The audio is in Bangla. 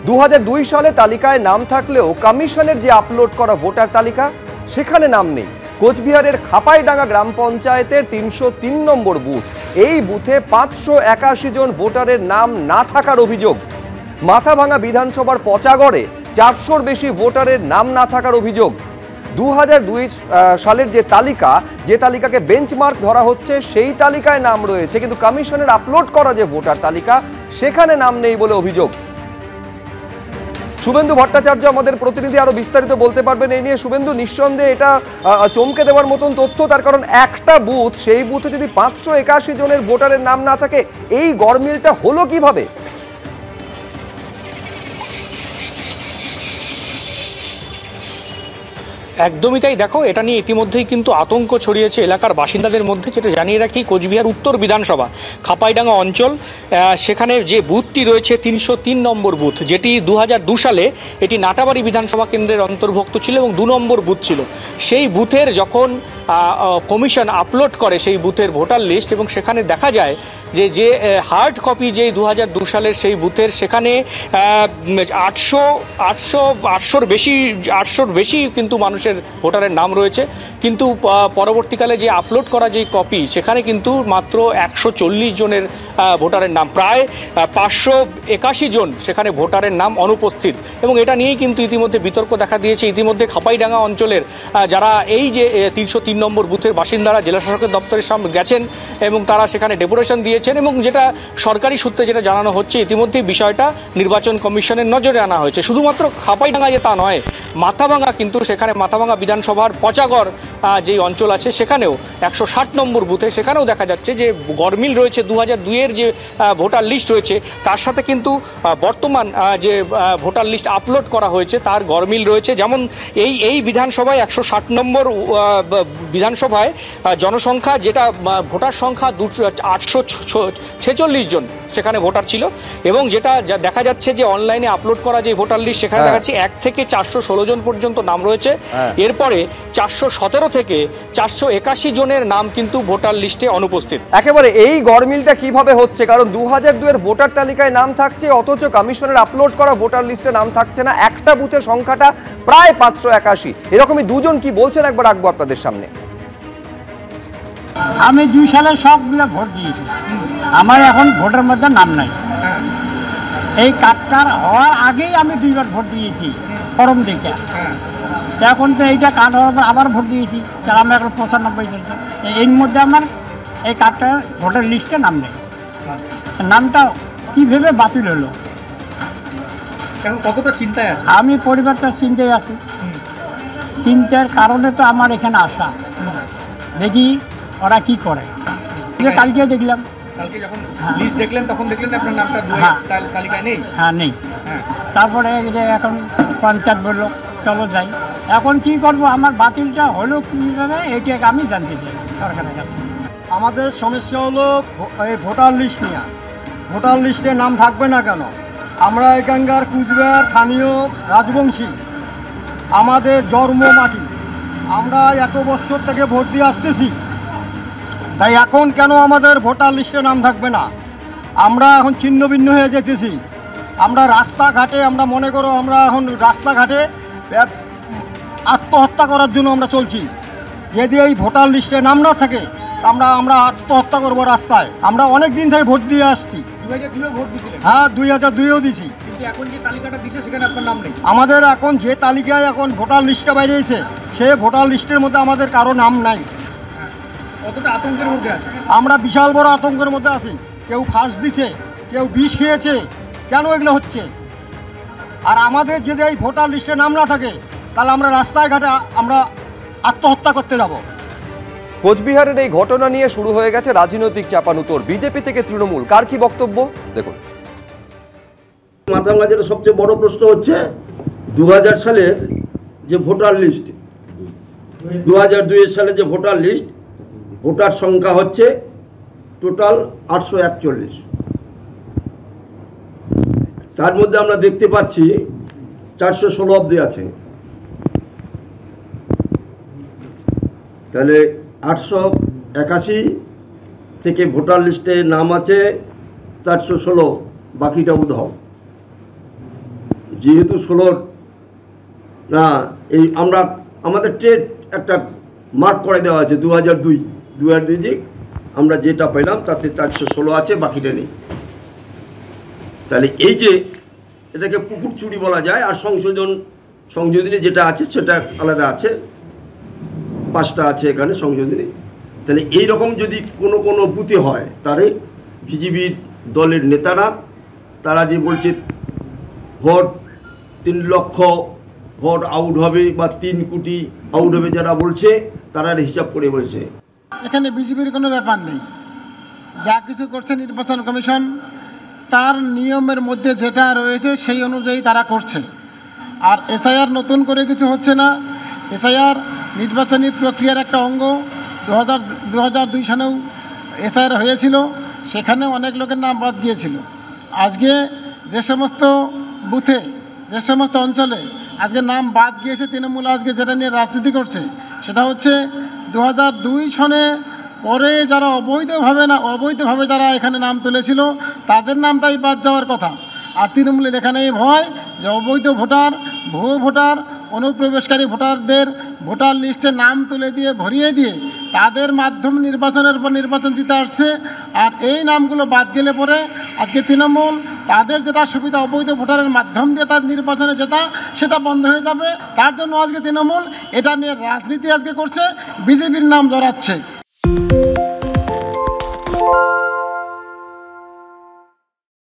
2002 সালে তালিকায় নাম থাকলেও কমিশনের যে আপলোড করা ভোটার তালিকা সেখানে নাম নেই। কোচবিহারের খাপাইডাঙ্গা গ্রাম পঞ্চায়েতের 303 নম্বর বুথ, এই বুথে 581 জন ভোটারের নাম না থাকার অভিযোগ। মাথাভাঙা বিধানসভার পচাগড়ে 400-র বেশি ভোটারের নাম না থাকার অভিযোগ। 2002 সালের যে তালিকাকে বেঞ্চমার্ক ধরা হচ্ছে, সেই তালিকায় নাম রয়েছে, কিন্তু কমিশনের আপলোড করা যে ভোটার তালিকা সেখানে নাম নেই বলে অভিযোগ। শুভেন্দু ভট্টাচার্য আমাদের প্রতিনিধি আরো বিস্তারিত বলতে পারবেন এই নিয়ে। শুভেন্দু, নিঃসন্দেহে এটা চমকে দেওয়ার মতন তথ্য, তার কারণ একটা বুথ, সেই বুথে যদি 581 জনের ভোটারের নাম না থাকে, এই গড়মিলটা হলো কিভাবে? একদমই তাই। দেখো, এটা নিয়ে ইতিমধ্যেই কিন্তু আতঙ্ক ছড়িয়েছে এলাকার বাসিন্দাদের মধ্যে। যেটা জানিয়ে রাখি, কোচবিহার উত্তর বিধানসভা খাপাইডাঙ্গা অঞ্চল, সেখানে যে বুথটি রয়েছে 303 নম্বর বুথ, যেটি 2002 সালে এটি নাটাবাড়ি বিধানসভা কেন্দ্রের অন্তর্ভুক্ত ছিল এবং 2 নম্বর বুথ ছিল। সেই বুথের যখন কমিশন আপলোড করে সেই বুথের ভোটার লিস্ট, এবং সেখানে দেখা যায় যে হার্ড কপি যে 2002 সালের সেই বুথের, সেখানে 800-র বেশি কিন্তু মানুষের ভোটারের নাম রয়েছে। কিন্তু পরবর্তীকালে যে আপলোড করা যে কপি, সেখানে কিন্তু মাত্র 140 জনের ভোটারের নাম, প্রায় 581 জন সেখানে ভোটারের নাম অনুপস্থিত। এবং এটা নিয়েই কিন্তু ইতিমধ্যে বিতর্ক দেখা দিয়েছে। ইতিমধ্যে খাপাইডাঙ্গা অঞ্চলের যারা এই যে 303 নম্বর বুথের বাসিন্দারা জেলা শাসকের দপ্তরের সামনে গেছেন এবং তারা সেখানে ডেপুটেশন দিয়েছেন, এবং যেটা সরকারি সূত্রে যেটা জানানো হচ্ছে, ইতিমধ্যে বিষয়টা নির্বাচন কমিশনের নজরে আনা হয়েছে। শুধুমাত্র খাপাইডাঙ্গা যে তা নয়, মাথাভাঙা কিন্তু সেখানে মাথাভাঙা বিধানসভার পচাগড় যেই অঞ্চল আছে, সেখানেও 160 নম্বর বুথে সেখানেও দেখা যাচ্ছে যে গড়মিল রয়েছে। 2002-এর যে ভোটার লিস্ট রয়েছে তার সাথে কিন্তু বর্তমান যে ভোটার লিস্ট আপলোড করা হয়েছে তার গড়মিল রয়েছে। যেমন এই বিধানসভায় 160 নম্বর বিধানসভায় জনসংখ্যা, যেটা ভোটার সংখ্যা 846 জন সেখানে ভোটার ছিল, এবং যেটা দেখা যাচ্ছে যে অনলাইনে আপলোড করা যে ভোটার লিস্ট, সেখানে দেখা যাচ্ছে 1 থেকে 416 জন পর্যন্ত নাম রয়েছে। এরপরে 417 থেকে 481 জনের নাম কিন্তু ভোটার লিস্টে অনুপস্থিত। একেবারে এই গড়মিলটা কিভাবে হচ্ছে? কারণ 2002-এর ভোটার তালিকায় নাম থাকছে, অথচ কমিশনের আপলোড করা ভোটার লিস্টে নাম থাকছে না। একটা বুথের সংখ্যাটা প্রায় 581। এরকমই দুজন কি বলছেন একবার রাখবো আপনাদের সামনে। আমি 2 সালে সবগুলো ভোট দিয়েছি, আমার এখন ভোটের মধ্যে নাম নাই। এই কার্ডটার হওয়ার আগেই আমি 2বার ভোট দিয়েছি ফর্ম দেখে। এখন তো এইটা কার্ড হওয়ার পর আবার ভোট দিয়েছি, তার আমি এখন 95 চলছে। এর মধ্যে আমার এই কার্ডটার ভোটার লিস্টে নাম নেই। নামটা কীভাবে বাতিল হলো? এখন কতটা চিন্তায় আছে? আমি পরিবারটা চিন্তায় আছি। চিন্তার কারণে তো আমার এখানে আসা, দেখি ওরা কি করে। কালকে দেখলাম, কালকে যখন লিস্ট দেখলেন তখন দেখলেন আপনার নামটা তালিকায় নেই। হ্যাঁ, নেই। তারপরে যে এখন পঞ্চায়েত বললো চলো যাই। এখন কি করব, আমার বাতিলটা হলো কীভাবে এটাকে আমি জানতে চাই সরকারের কাছে। আমাদের সমস্যা হলো এই ভোটার লিস্ট নিয়ে। ভোটার লিস্টে নাম থাকবে না কেন? আমরা এখানকার কুচবিহার স্থানীয় রাজবংশী, আমাদের জন্ম মাটি, আমরা এত বছর থেকে ভোট দিয়ে আসতেছি, তাই এখন কেন আমাদের ভোটার লিস্টে নাম থাকবে না? আমরা এখন ছিন্ন ভিন্ন হয়ে যেতেছি। আমরা রাস্তাঘাটে, আমরা মনে করো আমরা এখন রাস্তাঘাটে আত্মহত্যা করার জন্য আমরা চলছি। যদি এই ভোটার লিস্টে নাম না থাকে আমরা আত্মহত্যা করবো রাস্তায়। আমরা অনেক দিন থেকে ভোট দিয়ে আসছি। 2002 ভোট দিয়েছিলেন? হ্যাঁ, 2002-এও দিছি। কিন্তু এখন যে তালিকাটা দিছে সেখানে আপনার নাম নেই। আমাদের এখন যে তালিকায় এখন ভোটার লিস্টটা বাইরেছে, সে ভোটার লিস্টের মধ্যে আমাদের কারো নাম নাই। কতটা আতঙ্কের মধ্যে আছে? আমরা বিশাল বড় আতঙ্কের মধ্যে আছি। কেউ ফাঁস দিছে, কেউ বিষ খেয়েছে। কেন এগুলো হচ্ছে? আর আমাদের যদি এই ভোটার লিস্টে নাম না থাকে, তাহলে আমরা রাস্তায় ঘাটে আমরা আত্মহত্যা করতে যাব। কোচবিহারের এই ঘটনা নিয়ে শুরু হয়ে গেছে রাজনৈতিক চাপানুতোর। বিজেপি থেকে তৃণমূল, কার কি বক্তব্য দেখুন। মাথাভাঙা যেটা সবচেয়ে বড় প্রশ্ন হচ্ছে 2000 সালের যে ভোটার লিস্ট, 2002 সালে যে ভোটার লিস্ট, ভোটার সংখ্যা হচ্ছে টোটাল 841। তার মধ্যে আমরা দেখতে পাচ্ছি 416 অব্দি আছে। তাহলে 881 থেকে ভোটার লিস্টে নাম আছে 416, বাকিটা উধাও। যেহেতু 16 না এই আমরা আমাদের ট্রেড একটা মার্ক করে দেওয়া আছে 2002 আমরা যেটা পেলাম তাতে 416 আছে, বাকিটা নেই। তাহলে এই যে এটাকে পুকুর চুরি বলা যায়। আর সংযোজনী যেটা আছে সেটা আলাদা আছে, 5টা আছে এখানে সংযোজনী। তাহলে এই রকম যদি কোনো বুথে হয়, তাহলে বিজেপির দলের নেতারা তারা যে বলছে ভোট 3 লক্ষ ভোট আউট হবে বা 3 কোটি আউট হবে, যারা বলছে তারা হিসাব করে বলছে। এখানে বিজেপির কোনো ব্যাপার নেই, যা কিছু করছে নির্বাচন কমিশন তার নিয়মের মধ্যে যেটা রয়েছে সেই অনুযায়ী তারা করছে। আর এসআইআর নতুন করে কিছু হচ্ছে না। এসআইআর নির্বাচনী প্রক্রিয়ার একটা অঙ্গ। 2002 সালেও এসআইআর হয়েছিল, সেখানে অনেক লোকের নাম বাদ গিয়েছিল। আজকে যে সমস্ত বুথে, যে সমস্ত অঞ্চলে আজকে নাম বাদ গিয়েছে, তৃণমূল আজকে যেটা নিয়ে রাজনীতি করছে সেটা হচ্ছে 2002 সনে পরে যারা অবৈধভাবে যারা এখানে নাম তুলেছিল তাদের নামটাই বাদ যাওয়ার কথা। আর তৃণমূলের এখানে এই ভয় যে অবৈধ ভোটার, ভুয়ো ভোটার, অনুপ্রবেশকারী ভোটারদের ভোটার লিস্টে নাম তুলে দিয়ে ভরিয়ে দিয়ে তাদের মাধ্যমে নির্বাচনের পর নির্বাচন জিতে আসছে। আর এই নামগুলো বাদ গেলে পরে আজকে তৃণমূল তাদের যেটা সুবিধা অবৈধ ভোটারের মাধ্যম দিয়ে তার নির্বাচনে জেতা, সেটা বন্ধ হয়ে যাবে। তার জন্য আজকে তৃণমূল এটা নিয়ে রাজনীতি আজকে করছে, বিজেপির নাম জড়াচ্ছে।